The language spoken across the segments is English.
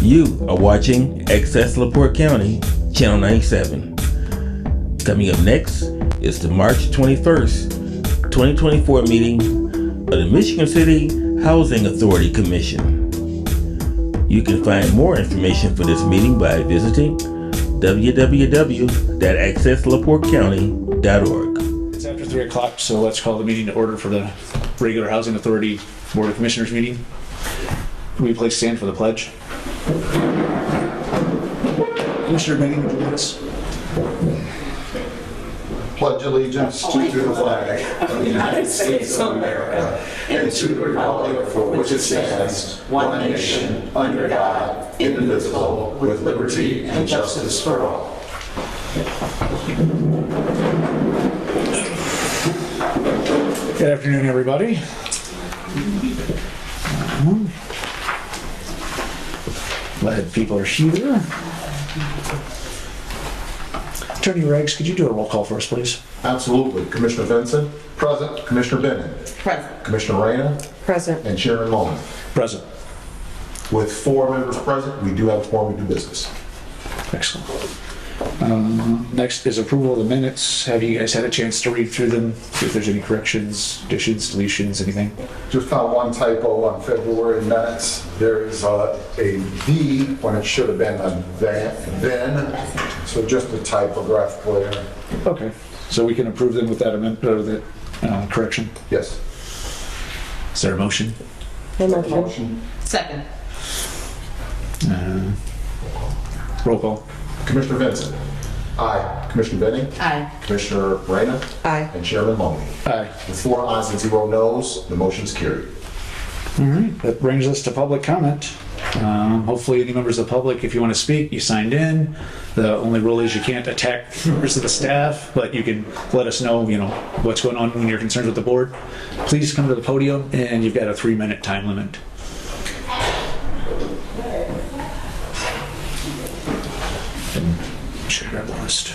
You are watching Access LaPorte County, Channel 97. Coming up next is the March 21st, 2024 meeting of the Michigan City Housing Authority Commission. You can find more information for this meeting by visiting www.accesslaportecounty.org. It's after 3 o'clock, so let's call the meeting to order for the regular Housing Authority Board of Commissioners meeting. Can we please stand for the pledge? Commissioner Benning, would you lead us? Pledge allegiance to the flag of the United States of America and to the republic for which it stands, one nation, under God, indivisible, with liberty and justice for all. Good afternoon, everybody. Glad people are here. Attorney Riggs, could you do a roll call for us, please? Absolutely. Commissioner Vincent? Present. Commissioner Benning? Present. Commissioner Reyna? Present. And Chairman Mullen. Present. With 4 members present, we do have a quorum to do business. Excellent. Next is approval of the minutes. Have you guys had a chance to read through them? See if there's any corrections, additions, deletions, anything? Just found one typo on February minutes. There is a V when it should have been a then. So just a typographical error. Okay. So we can approve them with that amendment or that correction? Yes. Is there a motion? Motion. Second. Roll call. Commissioner Vincent? Aye. Commissioner Benning? Aye. Commissioner Reyna? Aye. And Chairman Mullen. Aye. With 4 ayes and 0 noes, the motion's carried. All right. That brings us to public comment. Hopefully any members of the public, if you want to speak, you signed in. The only rule is you can't attack members of the staff, but you can let us know, what's going on when you're concerned with the board. Please come to the podium, and you've got a 3-minute time limit. Should grab the list.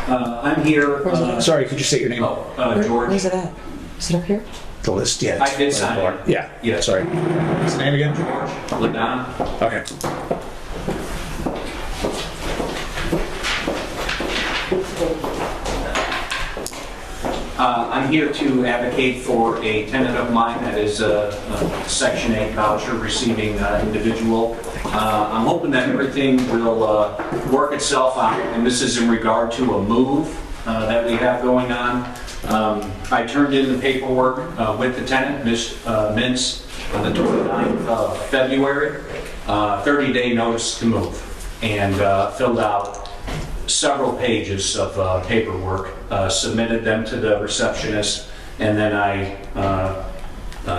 I'm here. Sorry, could you state your name? George. Where's it at? Is it up here? The list, yeah. I did sign it. Yeah, Yeah. sorry. What's the name again? George Ladon. Okay. I'm here to advocate for a tenant of mine that is a Section 8 voucher receiving individual. I'm hoping that everything will work itself out, and this is in regard to a move that we have going on. I turned in the paperwork with the tenant, Ms. Mintz, on the 29th of February, 30-day notice to move, and filled out several pages of paperwork, submitted them to the receptionist, and then I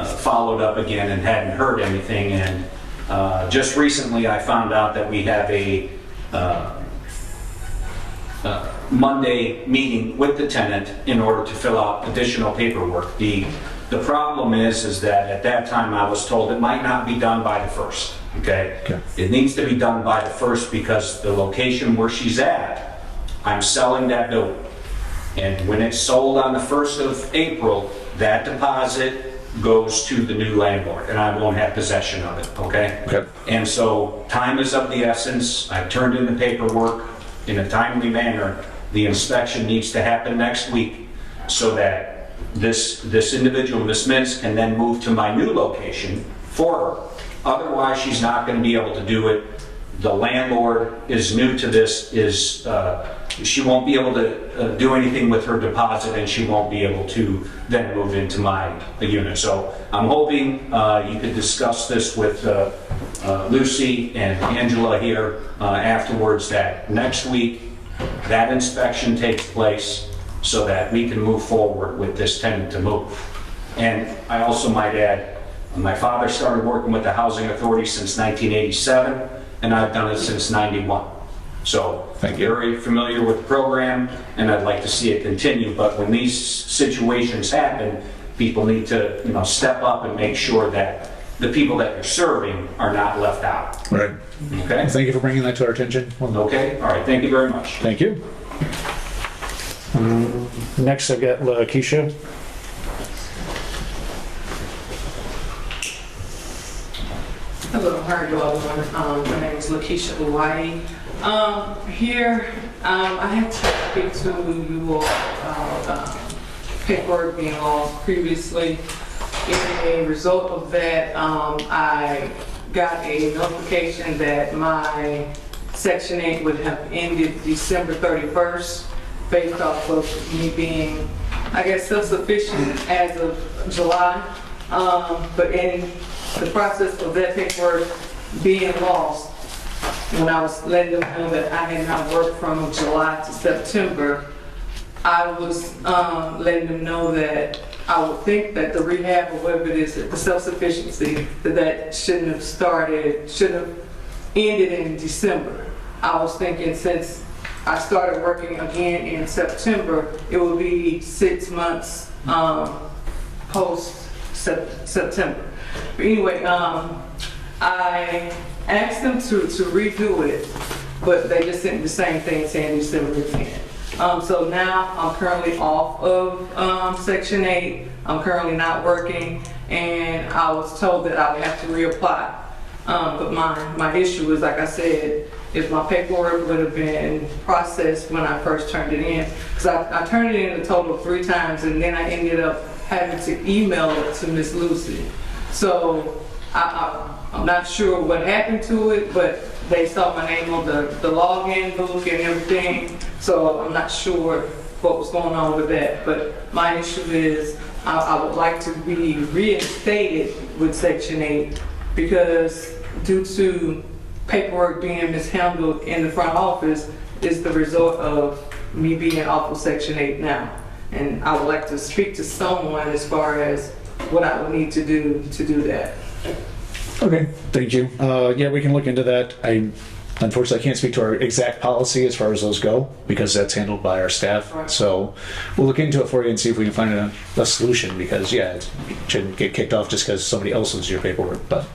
followed up again and hadn't heard anything. And just recently I found out that we have a Monday meeting with the tenant in order to fill out additional paperwork. The problem is that at that time I was told it might not be done by the 1st. Okay? It needs to be done by the 1st because the location where she's at, I'm selling that building. And when it's sold on the 1st of April, that deposit goes to the new landlord and I won't have possession of it, okay? Okay. And so time is of the essence. I've turned in the paperwork in a timely manner. The inspection needs to happen next week so that this individual, Ms. Mintz, can then move to my new location for her. Otherwise, she's not going to be able to do it. The landlord is new to this, she won't be able to do anything with her deposit, and she won't be able to then move into my unit. So I'm hoping you could discuss this with Lucy and Angela here afterwards, that next week that inspection takes place so that we can move forward with this tenant to move. And I also might add, my father started working with the Housing Authority since 1987, and I've done it since 91. So I'm very familiar with the program, and I'd like to see it continue. But when these situations happen, people need to, step up and make sure that the people that you're serving are not left out. Right. Okay? Thank you for bringing that to our attention. Okay? All right. Thank you very much. Thank you. Next, I've got Keisha. Hello, how are you all doing? My name is Lakeisha Hawaii. I had to speak to you all about paperwork being lost previously. In a result of that, I got a notification that my Section 8 would have ended December 31st, based off of me being, I guess, self-sufficient as of July. But in the process of that paperwork being lost, when I was letting them know that I had not worked from July to September, I was letting them know that I would think that the rehab or whatever it is, the self-sufficiency, that shouldn't have ended in December. I was thinking since I started working again in September, it would be 6 months post September. But anyway, I asked them to redo it, but they just sent the same thing saying December again. So now I'm currently off of Section 8. I'm currently not working, and I was told that I would have to reapply. But my issue is, like I said, if my paperwork would have been processed when I first turned it in, because I turned it in a total of 3 times, and then I ended up having to email it to Miss Lucy. So I'm not sure what happened to it, but they saw my name on the login book and everything, so I'm not sure what was going on with that. But my issue is I would like to be reinstated with Section 8 because due to paperwork being mishandled in the front office is the result of me being off of Section 8 now. And I would like to speak to someone as far as what I would need to do that. Okay, thank you. Yeah, we can look into that. Unfortunately, I can't speak to our exact policy as far as those go because that's handled by our staff. Right. So we'll look into it for you and see if we can find a solution because, yeah, it shouldn't get kicked off just because somebody else loses your paperwork. But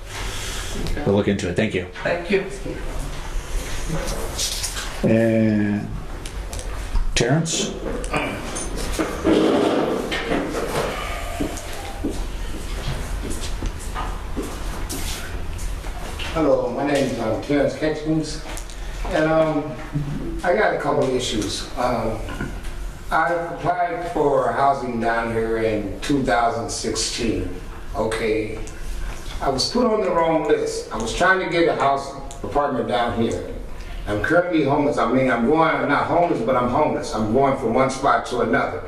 we'll look into it. Thank you. Thank you. And Terrence? Hello, my name is Terrence Catchings, and I got a couple of issues. I applied for housing down here in 2016. Okay, I was put on the wrong list. I was trying to get a house apartment down here. I'm currently homeless. I'm not homeless, but I'm homeless. I'm going from one spot to another.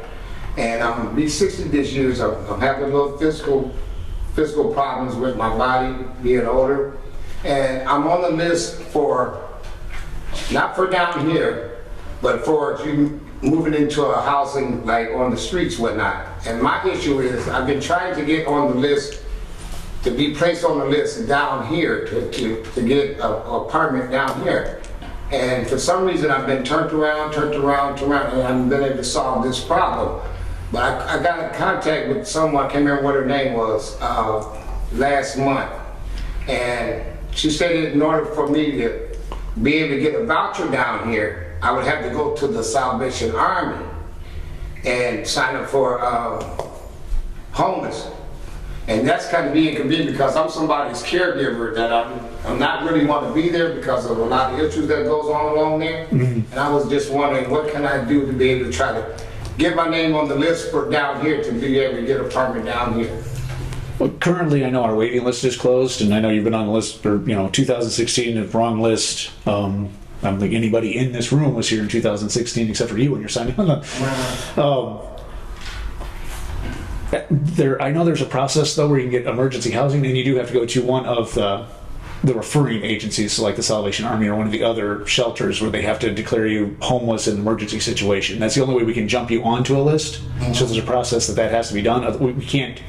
And I'm be 60 this year, so I'm having a little physical problems with my body, being older. And I'm on the list for, not for down here, but for you moving into a housing like on the streets, whatnot. And my issue is, I've been trying to get on the list, to be placed on the list down here, to get an apartment down here. And for some reason, I've been turned around, and I haven't been able to solve this problem. But I got in contact with someone, I can't remember what her name was, last month. And she said that in order for me to be able to get a voucher down here, I would have to go to the Salvation Army and sign up for homeless. And that's kind of being inconvenient because I'm somebody's caregiver that I'm not really want to be there because of a lot of issues that goes on along there. Mm-hmm. And I was just wondering, what can I do to be able to try to get my name on the list for down here to be able to get an apartment down here? Well, currently, I know our waiting list is closed, and I know you've been on the list for 2016, the wrong list. I don't think anybody in this room was here in 2016 except for you when you're signing on. I know there's a process though where you can get emergency housing, and you do have to go to one of the referring agencies, so like the Salvation Army or one of the other shelters where they have to declare you homeless in an emergency situation. That's the only way we can jump you onto a list. Mm-hmm. So there's a process that has to be done. We can't.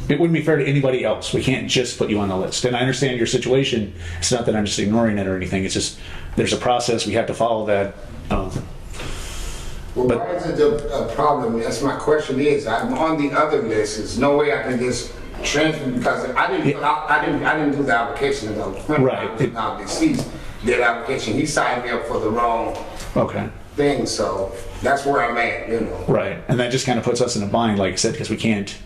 It wouldn't be fair to anybody else. We can't just put you on the list. And I understand your situation. It's not that I'm just ignoring it or anything. It's just there's a process. We have to follow that. Well, why is it a problem? That's my question is, I'm on the other list. There's no way I can just transfer because I didn't do the application until right. Now deceased did application. He signed me up for the wrong thing, so that's where I'm at, Right, and that just kind of puts us in a bind, like I said, because we can't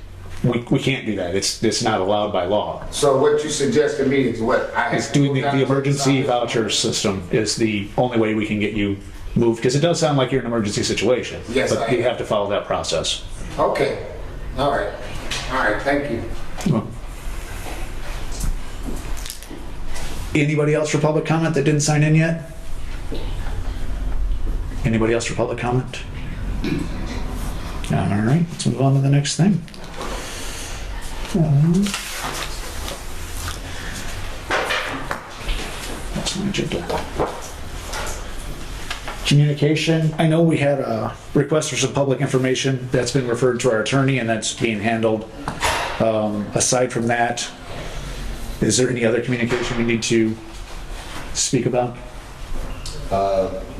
we can't do that. It's not allowed by law. So what you suggest to me is what? I have It's to doing go down the to emergency office? voucher system is the only way we can get you moved, because it does sound like you're in an emergency situation. Yes, But I you am. have to follow that process. Okay, all right, thank you. Anybody else for public comment that didn't sign in yet? Anybody else for public comment? All right, let's move on to the next thing. That's my agenda. Communication, I know we had a request for some public information that's been referred to our attorney and that's being handled. Aside from that, is there any other communication we need to speak about?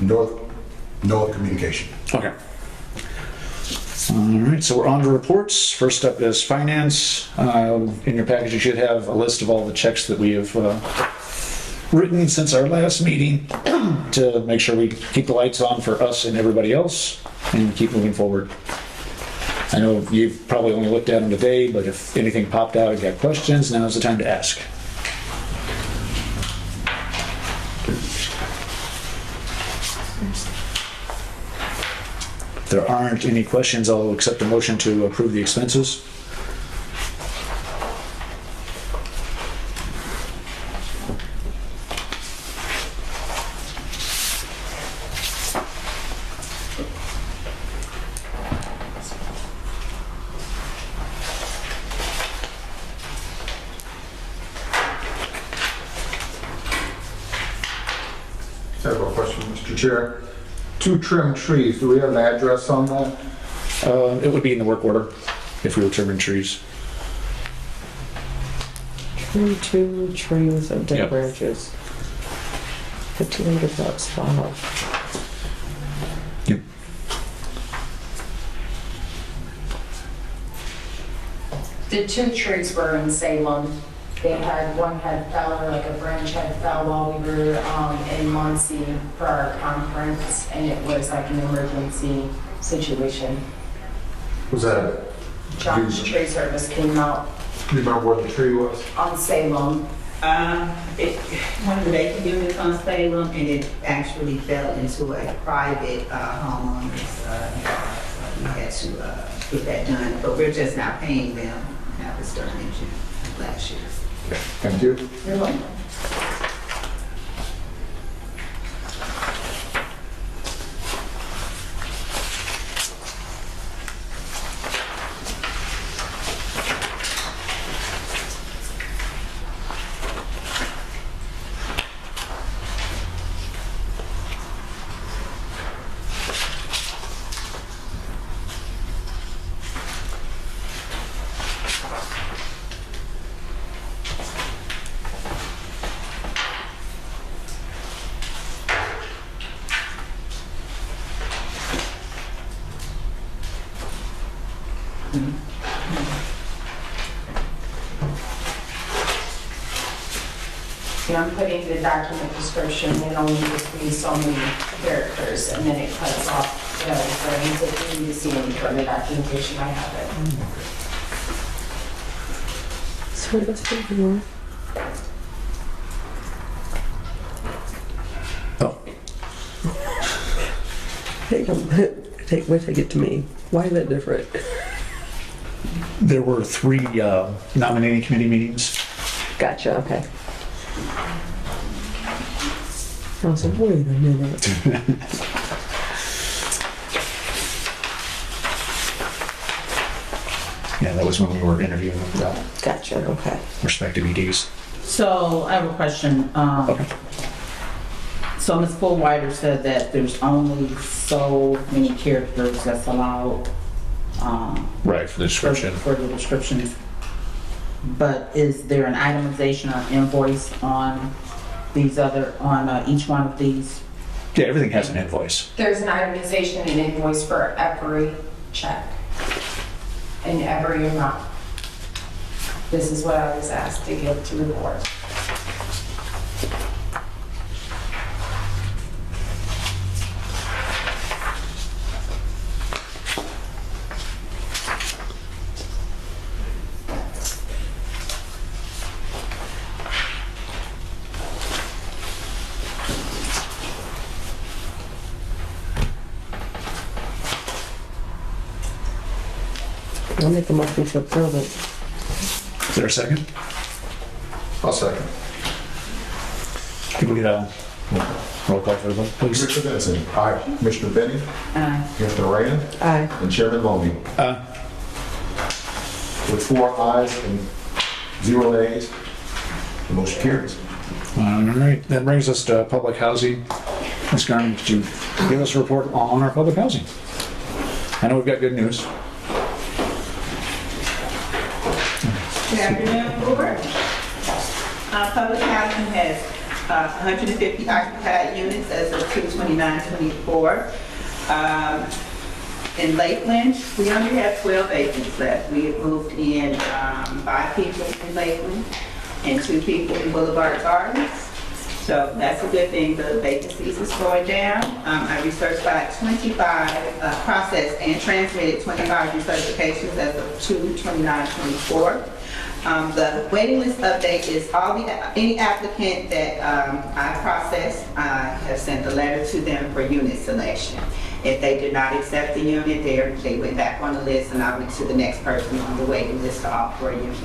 North communication. Okay. All right, so we're on to reports. First up is finance. In your package, you should have a list of all the checks that we have written since our last meeting to make sure we keep the lights on for us and everybody else and keep moving forward. I know you've probably only looked at them today, but if anything popped out and you got questions, now's the time to ask. If there aren't any questions, I'll accept a motion to approve the expenses. I have a question, Mr. Chair. 2 trim trees, do we have an address on that? It would be in the work order if we were trimming trees. Trim 2 trees of dead Yep. branches. $1,500 wow. Yep. The 2 trees were in Salem. They had, one had fell, like a branch had fell while we were in Muncie for our conference, and it was like an emergency situation. Was that, John's Tree Service came out do you remember where the tree was? on Salem. One of the vacant units on Salem, and it actually fell into a private homeowner's yard. So we had to get that done, but we're just now paying them. That was done in June of last year. Thank you. You're welcome. And I'm putting the document description, it only needs to be so many characters, and then it cuts off, so if you need to see any further documentation, I have it. So that's pretty good. Oh, Take it to me. Why is that different? there were 3 nominating committee meetings. Gotcha, okay. I was like, wait a minute. Yeah, that was when we were interviewing the Gotcha, okay. respective EDs. So I have a question. Okay. So Ms. Fullwider said that there's only so many characters that's allowed Right, for the description. for the descriptions. But is there an itemization or invoice on these other, on each one of these? Yeah, everything has an invoice. There's an itemization and invoice for every check and every amount. This is what I was asked to give to the board. I'll make a motion to approve it. Is there a second? I'll second. Can we get a roll call for the vote, please? Commissioner Benson. Aye. Commissioner Benny. Aye. Commissioner Rand. Aye. And Chairman Loney. With 4 ayes and 0 nays, the motion carries. All right, that brings us to public housing. Ms. Garman, could you give us a report on our public housing? I know we've got good news. Good afternoon, board. Public housing has 150 occupied units as of 2/29/24. In Lakeland, we only have 12 vacancies left. We have moved in 5 people in Lakeland and 2 people in Boulevard Gardens. So that's a good thing. The vacancies is going down. I researched by 25, processed and transmitted 25 recertifications as of 2/29/24. The waiting list update is any applicant that I processed, I have sent a letter to them for unit selection. If they did not accept the unit, they went back on the list and I went to the next person on the waiting list to offer a unit.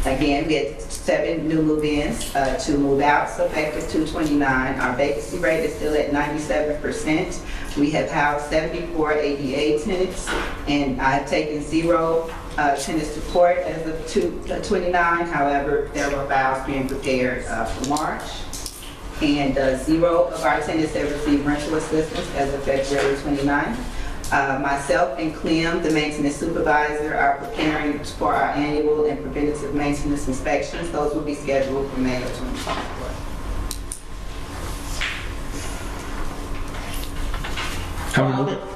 Again, we had 7 new move-ins, 2 move-outs effective 2/29. Our vacancy rate is still at 97%. We have housed 74 ADA tenants, and I've taken 0 tenants to court as of 2/29. However, there were files being prepared for March. And 0 of our tenants have received rental assistance as of February 29th. Myself and Clem, the maintenance supervisor, are preparing for our annual and preventative maintenance inspections. Those will be scheduled for May of 2024.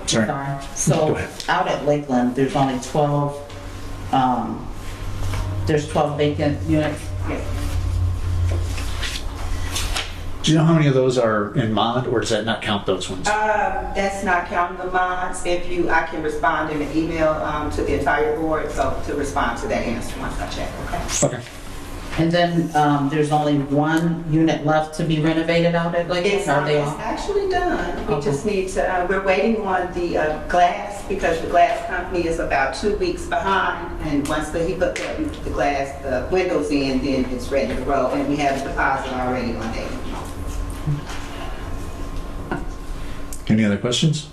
Sorry. Go So ahead. out at Lakeland, there's only 12, there's 12 vacant units. Yes. Do you know how many of those are in mod, or does that not count those ones? That's not counting the mods. I can respond in an email to the entire board, so to respond to that answer once I check, okay? Okay. And then there's only 1 unit left to be renovated out at Lakeland? Are they It's all? actually done. We just need to, we're waiting on the glass because the glass company is about 2 weeks behind. And once he put the glass, the windows in, then it's ready to roll. And we have a deposit already on that. Any other questions?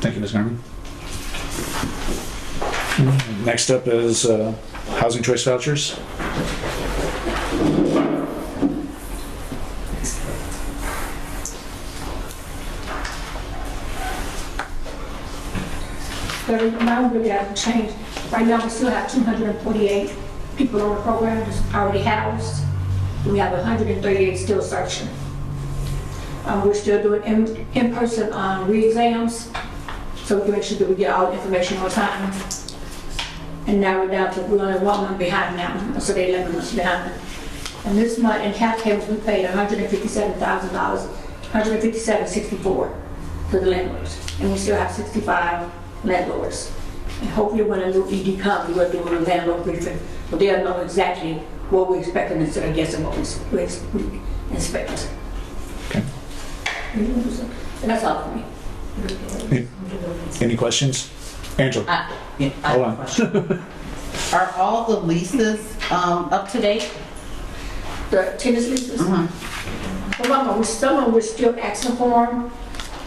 Thank you, Ms. Garman. Next up is housing choice vouchers. The amount really hasn't changed. Right now, we still have 248 people on the program that's already housed. We have 138 still searching. We're still doing in-person re-exams, so we can make sure that we get all the information on time. And now we're down to, we're only 1 month behind now, so they're 11 months behind. And this month in half payments, we paid $157,000, $157.64 to the landlords. And we still have 65 landlords. And hopefully when a new ED comes, we'll do a landlord briefing, but they'll know exactly what we're expecting instead of guessing what we expect. Okay. And that's all for me. Any questions? Angela? I Hold have a on. question. Are all the leases up to date? The tennis leases? Well, some of them we're still asking for them,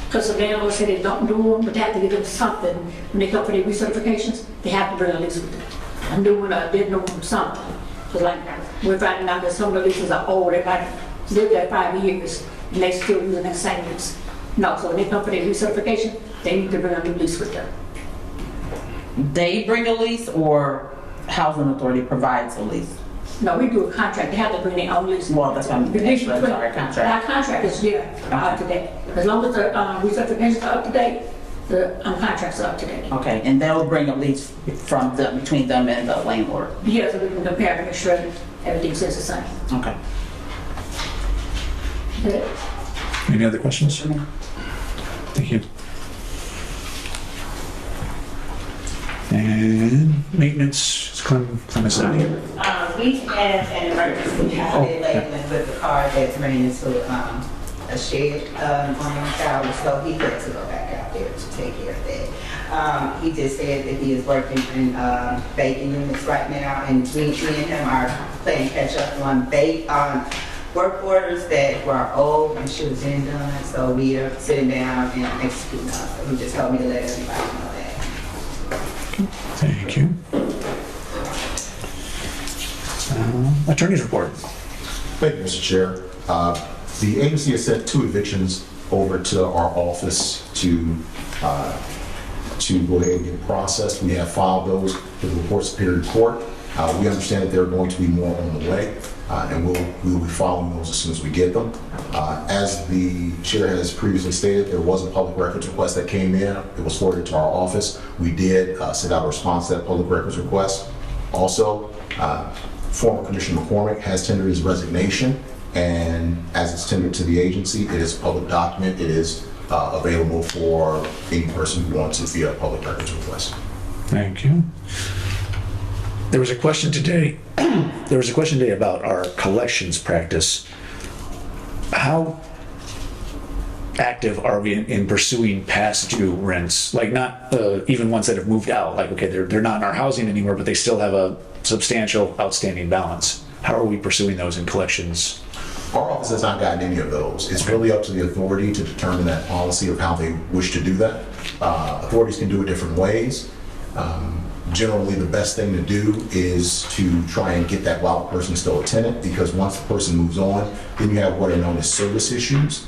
because the landlord said they don't do them, but they have to give them something. When they come for their recertifications, they have to bring a lease with them. A new one, didn't know them something. Because like, we're finding out that some of the leases are old, they might live there 5 years, and they still using that same lease. No, so when they come for their recertification, they need to bring a new lease with them. They bring a lease or Housing Authority provides a lease? No, we do a contract, they have to bring their own lease. Well, that's what I'm asking, sorry, contract. Our contract is, up to date. As long as the recertifications are up to date, the contracts are up to date. Okay, and they'll bring a lease from them, between them and the landlord? Yeah, so we can compare to make sure everything says the same. Okay. Any other questions? Thank you. And maintenance, Clem is out here. We had an emergency out in Lakeland with the car that's ran into a shed on the tower, so he had to go back out there to take care of that. He just said that he is working in baking units right now, and me and him are playing catch up on work orders that were old and should have been done. So we are sitting down and executing on. So he just told me to let everybody know that. Thank you. Attorney's report. Thank you, Mr. Chair. The agency has sent 2 evictions over to our office to go ahead and get processed. We have filed those with the Report Superior Court. We understand that there are going to be more on the way, and we will be following those as soon as we get them. As the chair has previously stated, there was a public records request that came in. It was forwarded to our office. We did send out a response to that public records request. Also, former Commissioner McCormick has tendered his resignation, and as it's tendered to the agency, it is a public document. It is available for any person who wants it via public records request. Thank you. There was a question today. There was a question today about our collections practice. How active are we in pursuing past due rents? Like not even ones that have moved out. Like okay, they're not in our housing anymore, but they still have a substantial outstanding balance. How are we pursuing those in collections? Our office has not gotten any of those. It's really up to the authority to determine that policy of how they wish to do that. Authorities can do it different ways. Generally, the best thing to do is to try and get that while the person is still a tenant, because once the person moves on, then you have what are known as service issues.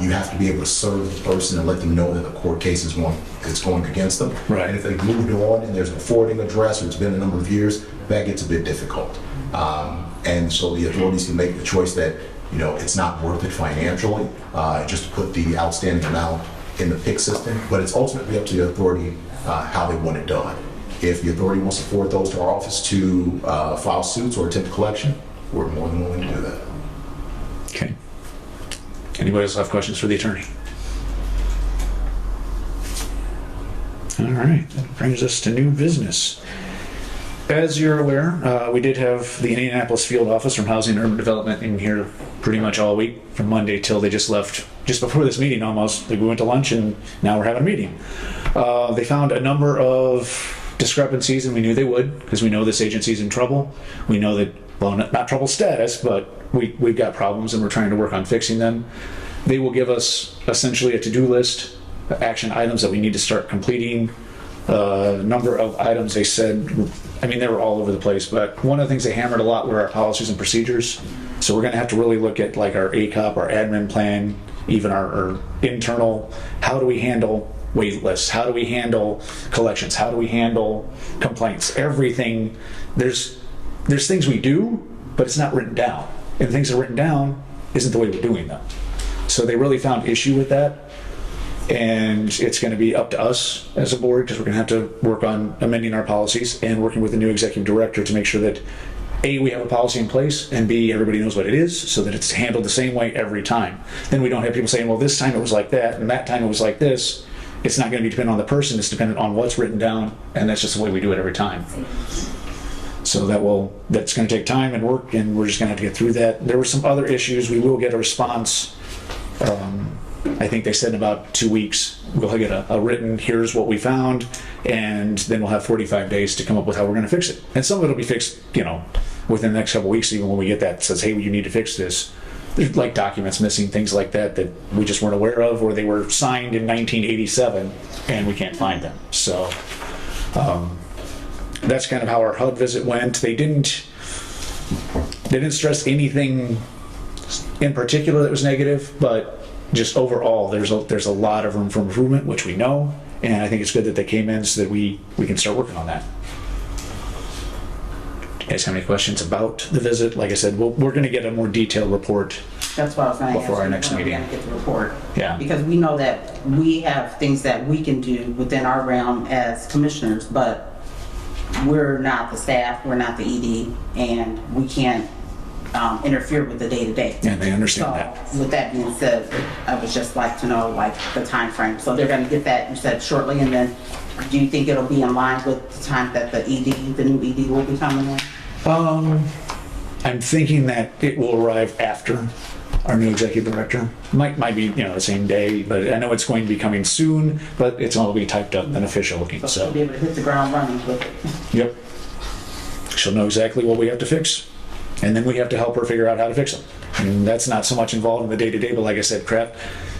You have to be able to serve the person and let them know that the court case is going against them. Right. And if they've moved on and there's a forwarding address or it's been a number of years, that gets a bit difficult. And so the authorities can make the choice that it's not worth it financially, just to put the outstanding amount in the PIC system, but it's ultimately up to the authority how they want it done. If the authority wants to forward those to our office to file suits or attempt collection, we're more than willing to do that. Okay. Anybody else have questions for the attorney? All right, that brings us to new business. As you're aware, we did have the Indianapolis field office from Housing and Urban Development in here pretty much all week, from Monday till they just left, just before this meeting almost. Like we went to lunch and now we're having a meeting. They found a number of discrepancies, and we knew they would, because we know this agency's in trouble. We know that, well, not trouble status, but we've got problems and we're trying to work on fixing them. They will give us essentially a to-do list, action items that we need to start completing. Number of items they said, they were all over the place, but one of the things they hammered a lot were our policies and procedures. So we're gonna have to really look at like our ACOP, our admin plan, even our internal, how do we handle wait lists? How do we handle collections? How do we handle complaints? Everything, there's things we do, but it's not written down. And things that are written down isn't the way we're doing them. So they really found issue with that. And it's going to be up to us as a board, because we're going to have to work on amending our policies and working with the new executive director to make sure that A, we have a policy in place, and B, everybody knows what it is, so that it's handled the same way every time. Then we don't have people saying, well, this time it was like that, and that time it was like this. It's not going to be dependent on the person, it's dependent on what's written down, and that's just the way we do it every time. So that's going to take time and work, and we're just going to have to get through that. There were some other issues. We will get a response. I think they said in about 2 weeks, we'll get a written, here's what we found, and then we'll have 45 days to come up with how we're going to fix it. And some of it will be fixed, within the next couple of weeks, even when we get that says, hey, you need to fix this. There's like documents missing, things like that we just weren't aware of, or they were signed in 1987 and we can't find them. So that's kind of how our HUD visit went. They didn't stress anything in particular that was negative, but just overall, there's a lot of room for improvement, which we know, and I think it's good that they came in so that we can start working on that. Do you guys have any questions about the visit? Like I said, we're going to get a more detailed report. That's what I was going to ask. Before our next meeting. We're going to get the report. Yeah. Because we know that we have things that we can do within our realm as commissioners, but we're not the staff, we're not the ED, and we can't interfere with the day-to-day. Yeah, they understand that. With that being said, I would just like to know the time frame. So they're going to get that, you said, shortly, and then do you think it'll be in line with the time that the new ED will be coming in? I'm thinking that it will arrive after. our new executive director. Might be, the same day, but I know it's going to be coming soon, but it's all be typed up and official looking, She'll so. be able to hit the ground running with it. Yep. She'll know exactly what we have to fix, and then we have to help her figure out how to fix them. And that's not so much involved in the day-to-day, but like I said,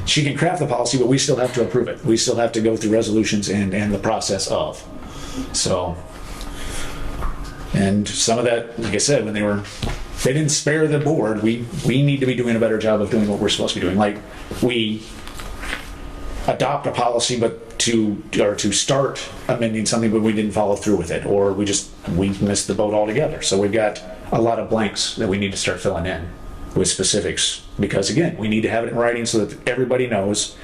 she can craft the policy, but we still have to approve it. We still have to go through resolutions and the process of. So, and some of that, like I said, when they didn't spare the board, we need to be doing a better job of doing what we're supposed to be doing. Like, we adopt a policy, but to start amending something, but we didn't follow through with it, or we missed the boat altogether. So we've got a lot of blanks that we need to start filling in with specifics, because again, we need to have it in writing so that everybody knows,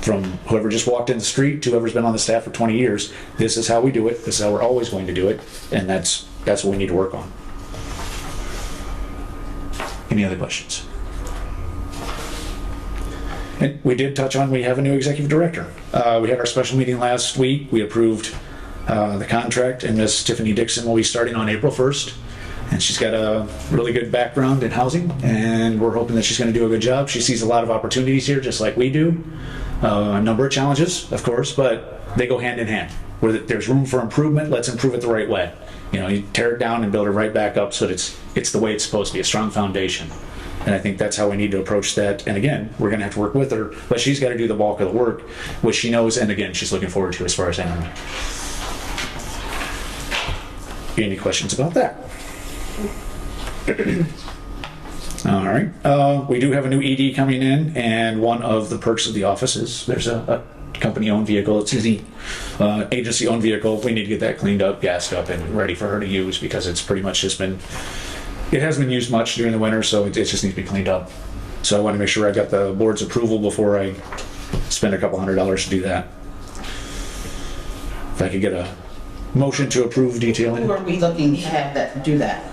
from whoever just walked in the street to whoever's been on the staff for 20 years, this is how we do it, this is how we're always going to do it, and that's what we need to work on. Any other questions? And we did touch on, we have a new executive director. We had our special meeting last week. We approved the contract, and Miss Tiffany Dixon will be starting on April 1st. And she's got a really good background in housing, and we're hoping that she's going to do a good job. She sees a lot of opportunities here, just like we do. A number of challenges, of course, but they go hand in hand. Where there's room for improvement, let's improve it the right way. You tear it down and build it right back up so that it's the way it's supposed to be, a strong foundation. And I think that's how we need to approach that. And again, we're going to have to work with her, but she's got to do the bulk of the work, which she knows, and again, she's looking forward to, as far as I know. Any questions about that? All right. We do have a new ED coming in, and one of the perks of the office is there's a company-owned vehicle. It's the agency-owned vehicle. We need to get that cleaned up, gassed up, and ready for her to use, because it's pretty much just been, it hasn't been used much during the winter, so it just needs to be cleaned up. So I want to make sure I got the board's approval before I spend a couple $100s to do that. If I could get a motion to approve detailing. Who are we looking to have that do that?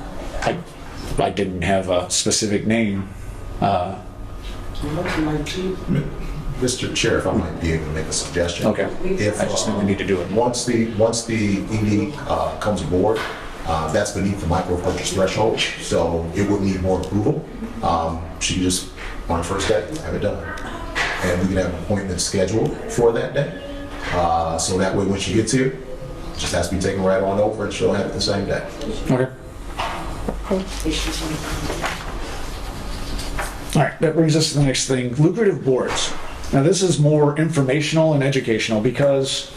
I didn't have a specific name. Mr. Chair, if I might be able to make a suggestion. Okay. If, I just think we need to do it. Once the ED comes aboard, that's beneath the micro purchase threshold, so it would need more approval. She can just, on her first day, have it done. And we can have an appointment scheduled for that day. So that way when she gets here, it just has to be taken right on over and she'll have it the same day. Okay. All right, that brings us to the next thing, lucrative boards. Now this is more informational and educational, because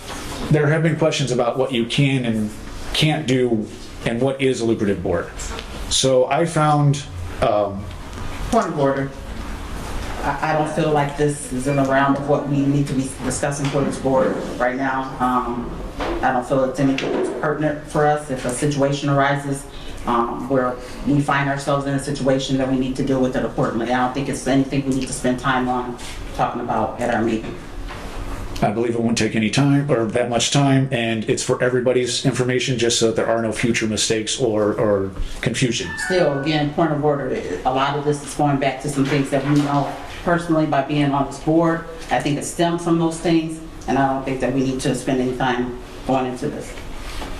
there have been questions about what you can and can't do and what is a lucrative board. So I found... Point of order. I don't feel like this is in the realm of what we need to be discussing for this board right now. I don't feel it's anything that's pertinent for us. If a situation arises where we find ourselves in a situation that we need to deal with it accordingly, I don't think it's anything we need to spend time on talking about at our meeting. I believe it won't take any time or that much time, and it's for everybody's information, just so that there are no future mistakes or confusion. Still, again, point of order, a lot of this is going back to some things that we know personally by being on this board. I think it stems from those things, and I don't think that we need to spend any time going into this.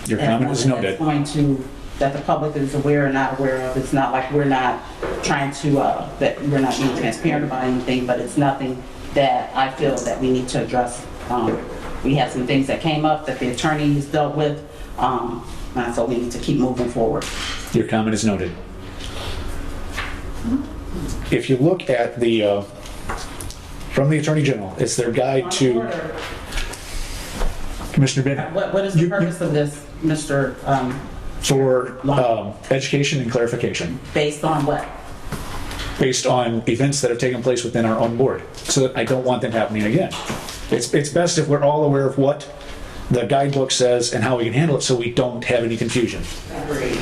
Your comment is noted. That's going to, that the public is aware or not aware of. It's not like we're not trying to, that we're not being transparent about anything, but it's nothing that I feel that we need to address. We have some things that came up that the attorney has dealt with, and so we need to keep moving forward. Your comment is noted. If you look at the, from the Attorney General, it's their guide to... Commissioner Bennett. What is the purpose of this, Mr. For education and clarification. Based on what? Based on events that have taken place within our own board. So I don't want them happening again. It's best if we're all aware of what the guidebook says and how we can handle it, so we don't have any confusion. Agreed.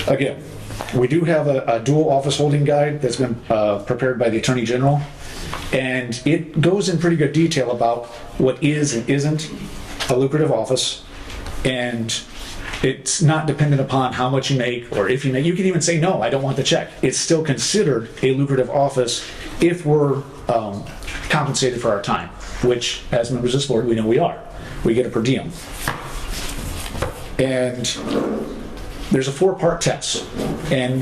Again, we do have a dual office holding guide that's been prepared by the Attorney General, and it goes in pretty good detail about what is and isn't a lucrative office, and it's not dependent upon how much you make or if you make. You can even say, no, I don't want the check. It's still considered a lucrative office if we're compensated for our time, which as members of this board, we know we are. We get a per diem. And there's a 4-part test, and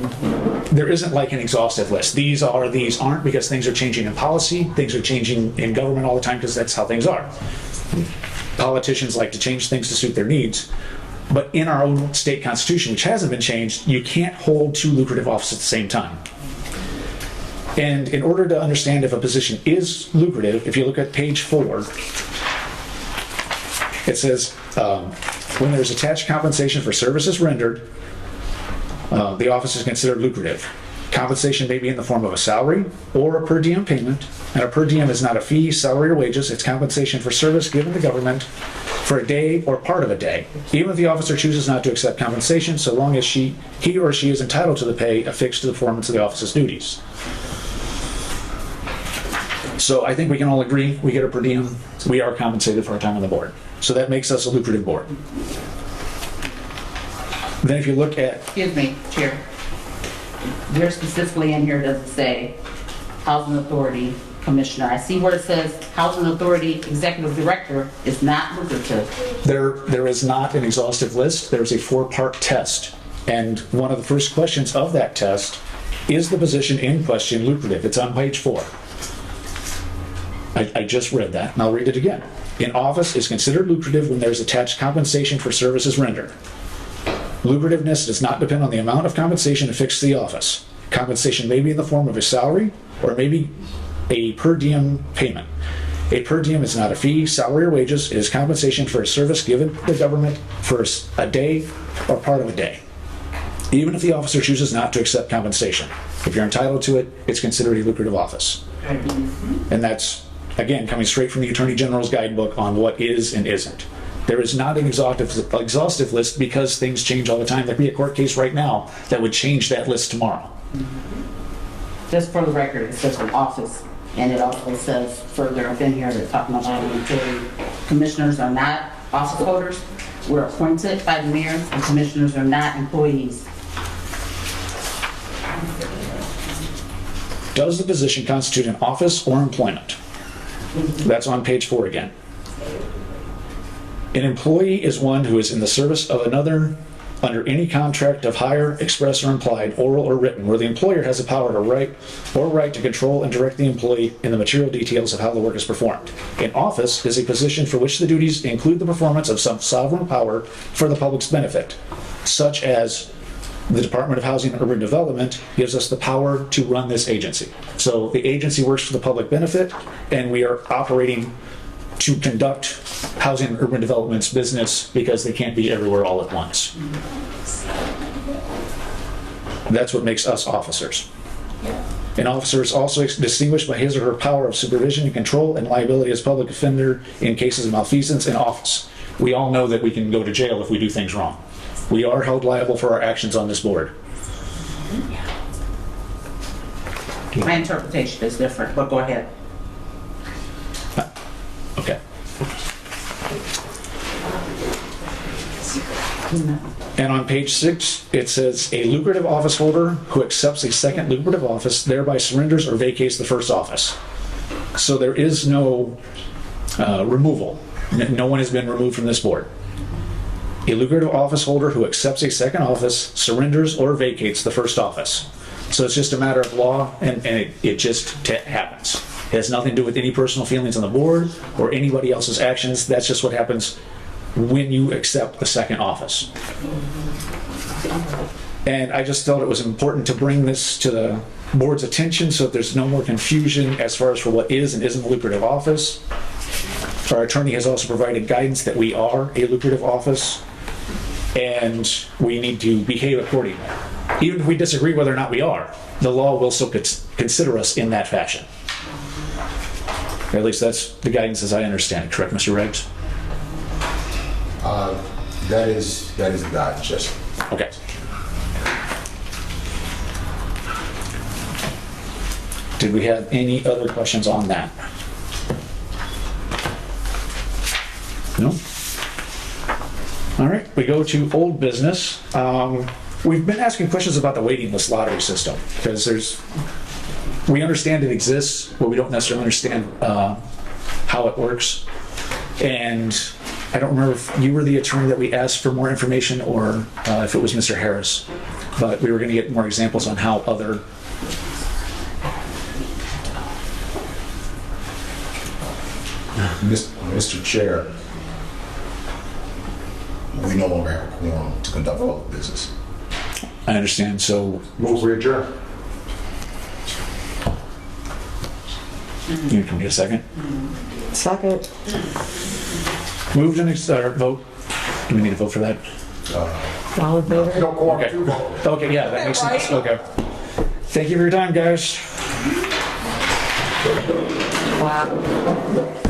there isn't like an exhaustive list. These are, these aren't, because things are changing in policy, things are changing in government all the time because that's how things are. Politicians like to change things to suit their needs, but in our own state constitution, which hasn't been changed, you can't hold 2 lucrative offices at the same time. And in order to understand if a position is lucrative, if you look at page 4, it says, when there's attached compensation for services rendered, the office is considered lucrative. Compensation may be in the form of a salary or a per diem payment, and a per diem is not a fee, salary, or wages. It's compensation for service given to government for a day or part of a day, even if the officer chooses not to accept compensation, so long as he or she is entitled to the pay affixed to the performance of the office's duties. So I think we can all agree we get a per diem. We are compensated for our time on the board. So that makes us a lucrative board. Then if you look at... Excuse me, Chair. Where specifically in here does it say Housing Authority Commissioner? I see where it says Housing Authority Executive Director is not lucrative. There is not an exhaustive list. There's a 4-part test. And one of the first questions of that test is the position in question lucrative? It's on page 4. I just read that, and I'll read it again. An office is considered lucrative when there's attached compensation for services rendered. Lucrativeness does not depend on the amount of compensation affixed to the office. Compensation may be in the form of a salary or maybe a per diem payment. A per diem is not a fee, salary, or wages. It is compensation for a service given to the government for a day or part of a day, even if the officer chooses not to accept compensation. If you're entitled to it, it's considered a lucrative office. And that's, again, coming straight from the Attorney General's guidebook on what is and isn't. There is not an exhaustive list because things change all the time. There'd be a court case right now that would change that list tomorrow. Just for the record, it says an office, and it also says further up in here, they're talking about employee. Commissioners are not office holders. We're appointed by the mayor, and commissioners are not employees. Does the position constitute an office or employment? That's on page 4 again. An employee is one who is in the service of another under any contract of hire, express or implied, oral or written, where the employer has the power to right to control and direct the employee in the material details of how the work is performed. An office is a position for which the duties include the performance of some sovereign power for the public's benefit, such as the Department of Housing and Urban Development gives us the power to run this agency. So the agency works for the public benefit, and we are operating to conduct housing and urban development's business because they can't be everywhere all at once. That's what makes us officers. An officer is also distinguished by his or her power of supervision and control and liability as public defender in cases of malfeasance in office. We all know that we can go to jail if we do things wrong. We are held liable for our actions on this board. My interpretation is different, but go ahead. Okay. And on page 6, it says, a lucrative office holder who accepts a second lucrative office thereby surrenders or vacates the first office. So there is no removal. No one has been removed from this board. A lucrative office holder who accepts a second office surrenders or vacates the first office. So it's just a matter of law, and it just happens. It has nothing to do with any personal feelings on the board or anybody else's actions. That's just what happens when you accept the second office. And I just felt it was important to bring this to the board's attention so that there's no more confusion as far as for what is and isn't a lucrative office. Our attorney has also provided guidance that we are a lucrative office and we need to behave accordingly. Even if we disagree whether or not we are, the law will still consider us in that fashion. Or at least that's the guidance as I understand it. Correct, Mr. Reggs? That is the guidance, yes. Okay. Did we have any other questions on that? No? All right, we go to old business. We've been asking questions about the waiting list lottery system because there's we understand it exists, but we don't necessarily understand how it works. And I don't remember if you were the attorney that we asked for more information or if it was Mr. Harris, but we were going to get more examples on how other. Mr. Chair, we no longer have a quorum to conduct public business. I understand, so Move we adjourn. you can get a second. Second. Moved and vote. Do we need to vote for that? All in favor? No quorum Okay. to vote. Okay, yeah, that makes sense. Okay. Thank you for your time, guys. Wow.